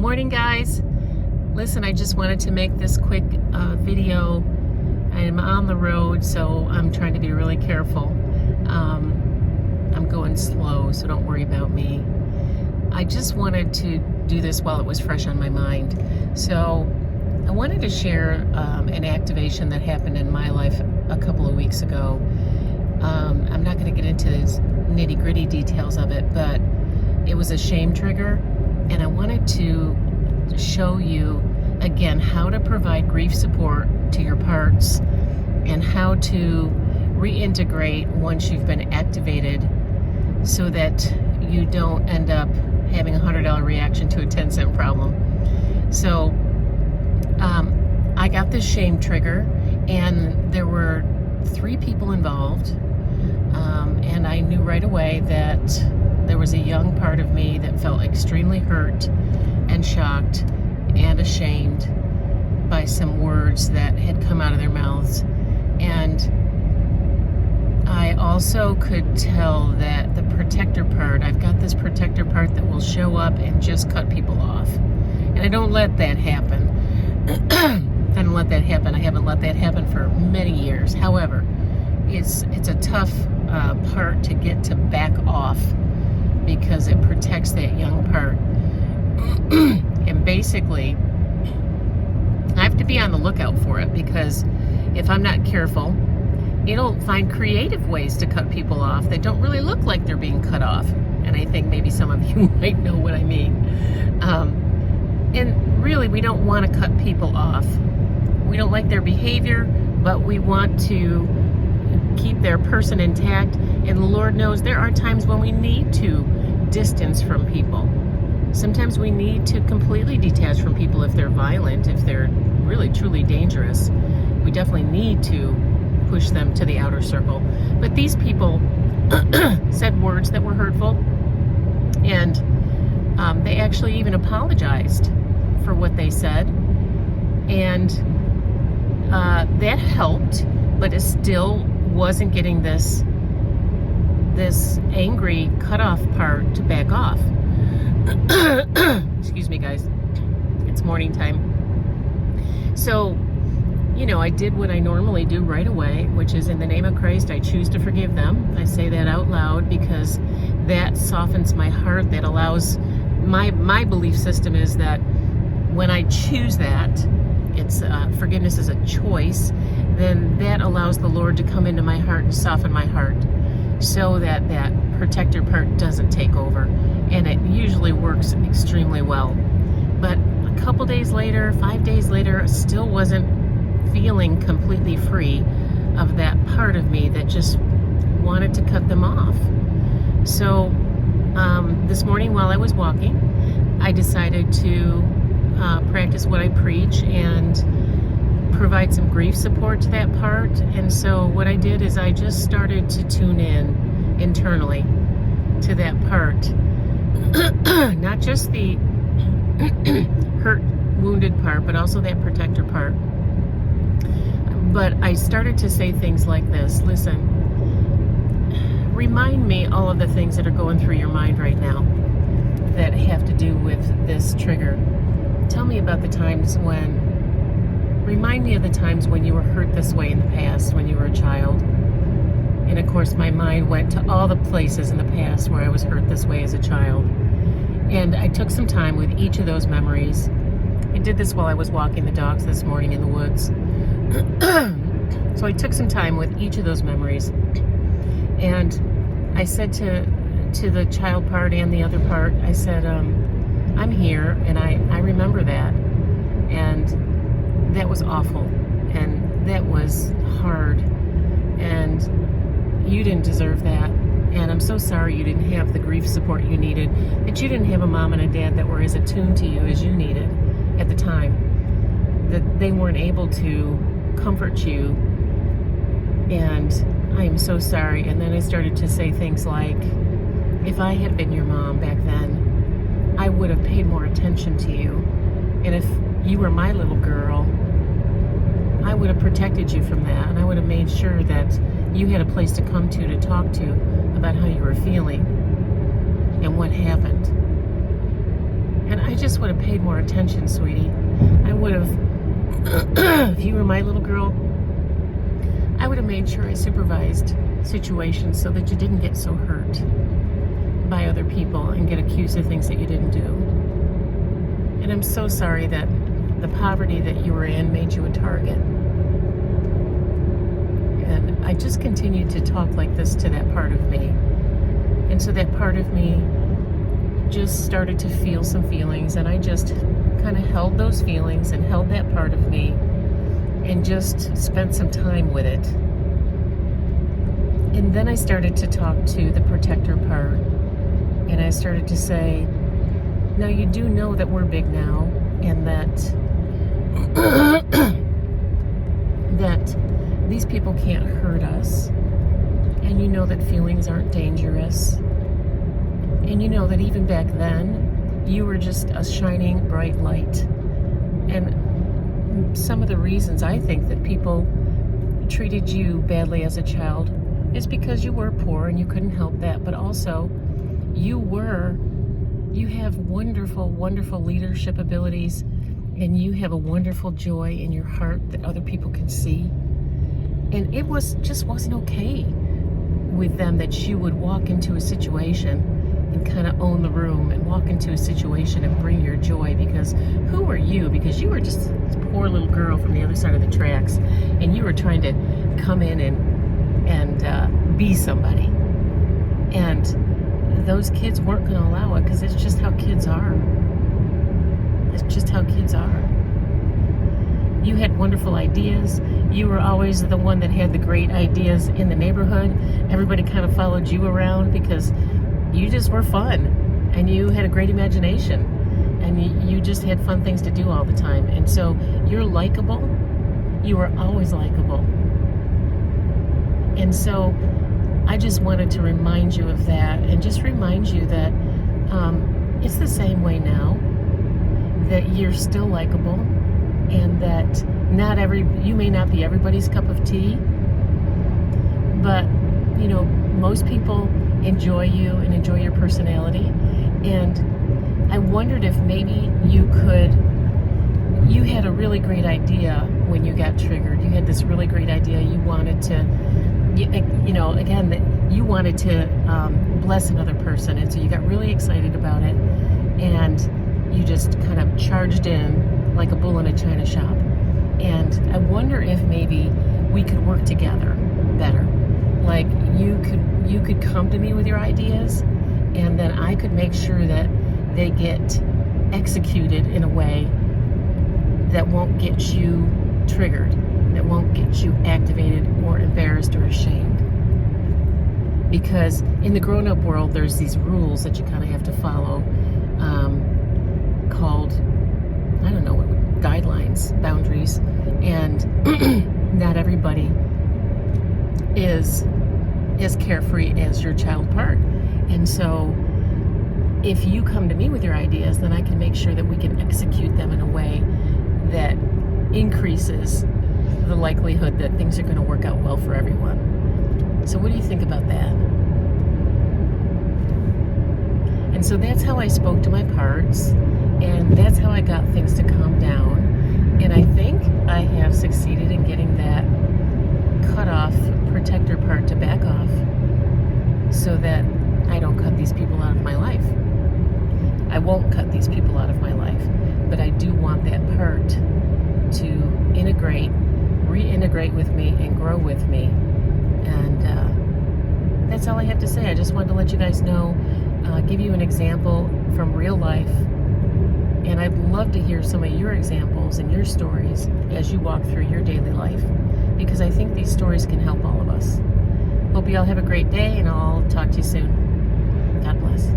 Morning, guys. Listen, I just wanted to make this quick video. I'm on the road, so I'm trying to be really careful. I'm going slow, so don't worry about me. I just wanted to do this while it was fresh on my mind. So I wanted to share an activation that happened in my life a couple of weeks ago. I'm not going to get into the nitty-gritty details of it, but it was a shame trigger, and I wanted to show you again how to provide grief support to your parts and how to reintegrate once you've been activated so that you don't end up having a $100 reaction to a 10-cent problem. So I got this shame trigger, and there were 3 people involved, and I knew right away that there was a young part of me that felt extremely hurt and shocked and ashamed by some words that had come out of their mouths. And I also could tell that the protector part, I've got this protector part that will show up and just cut people off. And I don't let that happen. I don't let that happen. I haven't let that happen for many years. However, it's a tough part to get to back off because it protects that young part. And basically, I have to be on the lookout for it, because if I'm not careful, it'll find creative ways to cut people off that don't really look like they're being cut off. And I think maybe some of you might know what I mean. And really, we don't want to cut people off. We don't like their behavior, but we want to keep their person intact. And the Lord knows there are times when we need to distance from people. Sometimes we need to completely detach from people if they're violent, if they're really truly dangerous. We definitely need to push them to the outer circle. But these people said words that were hurtful, and they actually even apologized for what they said. And that helped, but it still wasn't getting this angry cutoff part to back off. Excuse me, guys. It's morning time. So, I did what I normally do right away, which is, in the name of Christ, I choose to forgive them. I say that out loud because that softens my heart. That allows my belief system is that when I choose that, it's forgiveness is a choice, then that allows the Lord to come into my heart and soften my heart so that that protector part doesn't take over. And it usually works extremely well. But a couple days later, 5 days later, I still wasn't feeling completely free of that part of me that just wanted to cut them off. So this morning while I was walking, I decided to practice what I preach and provide some grief support to that part. And so what I did is I just started to tune in internally to that part. Not just the hurt, wounded part, but also that protector part. But I started to say things like this: listen, remind me all of the things that are going through your mind right now that have to do with this trigger. Tell me about the times remind me of the times when you were hurt this way in the past, when you were a child. And of course, my mind went to all the places in the past where I was hurt this way as a child. And I took some time with each of those memories. I did this while I was walking the dogs this morning in the woods. So I took some time with each of those memories. And I said to the child part and the other part, I said, I'm here, and I remember that. And that was awful. And that was hard. And you didn't deserve that. And I'm so sorry you didn't have the grief support you needed, that you didn't have a mom and a dad that were as attuned to you as you needed at the time, that they weren't able to comfort you. And I am so sorry. And then I started to say things like, if I had been your mom back then, I would have paid more attention to you. And if you were my little girl, I would have protected you from that, and I would have made sure that you had a place to come to talk to about how you were feeling and what happened. And I just just would have paid more attention, sweetie. I would have, if you were my little girl, I would have made sure I supervised situations so that you didn't get so hurt by other people and get accused of things that you didn't do. And I'm so sorry that the poverty that you were in made you a target. And I just continued to talk like this to that part of me. And so that part of me just started to feel some feelings, and I just kind of held those feelings and held that part of me and just spent some time with it. And then I started to talk to the protector part, and I started to say, now you do know that we're big now, and that that these people can't hurt us, and you know that feelings aren't dangerous, and you know that even back then you were just a shining bright light. And some of the reasons I think that people treated you badly as a child is because you were poor and you couldn't help that, but also you have wonderful, wonderful leadership abilities, and you have a wonderful joy in your heart that other people can see. And it just wasn't okay with them that you would walk into a situation and kind of own the room and walk into a situation and bring your joy, because who were you? Because you were just this poor little girl from the other side of the tracks, and you were trying to come in and be somebody. And those kids weren't going to allow it, because it's just how kids are. It's just how kids are. You had wonderful ideas. You were always the one that had the great ideas in the neighborhood. Everybody kind of followed you around because you just were fun, and you had a great imagination, and you just had fun things to do all the time. And so you're likable. You were always likable. And so I just wanted to remind you of that, and just remind you that it's the same way now, that you're still likable, and that you may not be everybody's cup of tea, but you know, most people enjoy you and enjoy your personality. And I wondered if maybe you had a really great idea when you got triggered. You had this really great idea. You wanted to, again, that you wanted to bless another person, and so you got really excited about it, and you just kind of charged in like a bull in a china shop. And I wonder if maybe we could work together better. Like you could come to me with your ideas, and then I could make sure that they get executed in a way that won't get you triggered, that won't get you activated or embarrassed or ashamed. Because in the grown-up world, there's these rules that you kind of have to follow, called, I don't know, guidelines, boundaries, and not everybody is as carefree as your child part. And so if you come to me with your ideas, then I can make sure that we can execute them in a way that increases the likelihood that things are going to work out well for everyone. So what do you think about that? And so that's how I spoke to my parts, and that's how I got things to calm down. And I think I have succeeded in getting that cut-off protector part to back off, so that I don't cut these people out of my life. I won't cut these people out of my life, but I do want that part to reintegrate with me and grow with me. And that's all I have to say. I just wanted to let you guys know, give you an example from real life. And I'd love to hear some of your examples and your stories as you walk through your daily life, because I think these stories can help all of us. Hope you all have a great day, and I'll talk to you soon. God bless.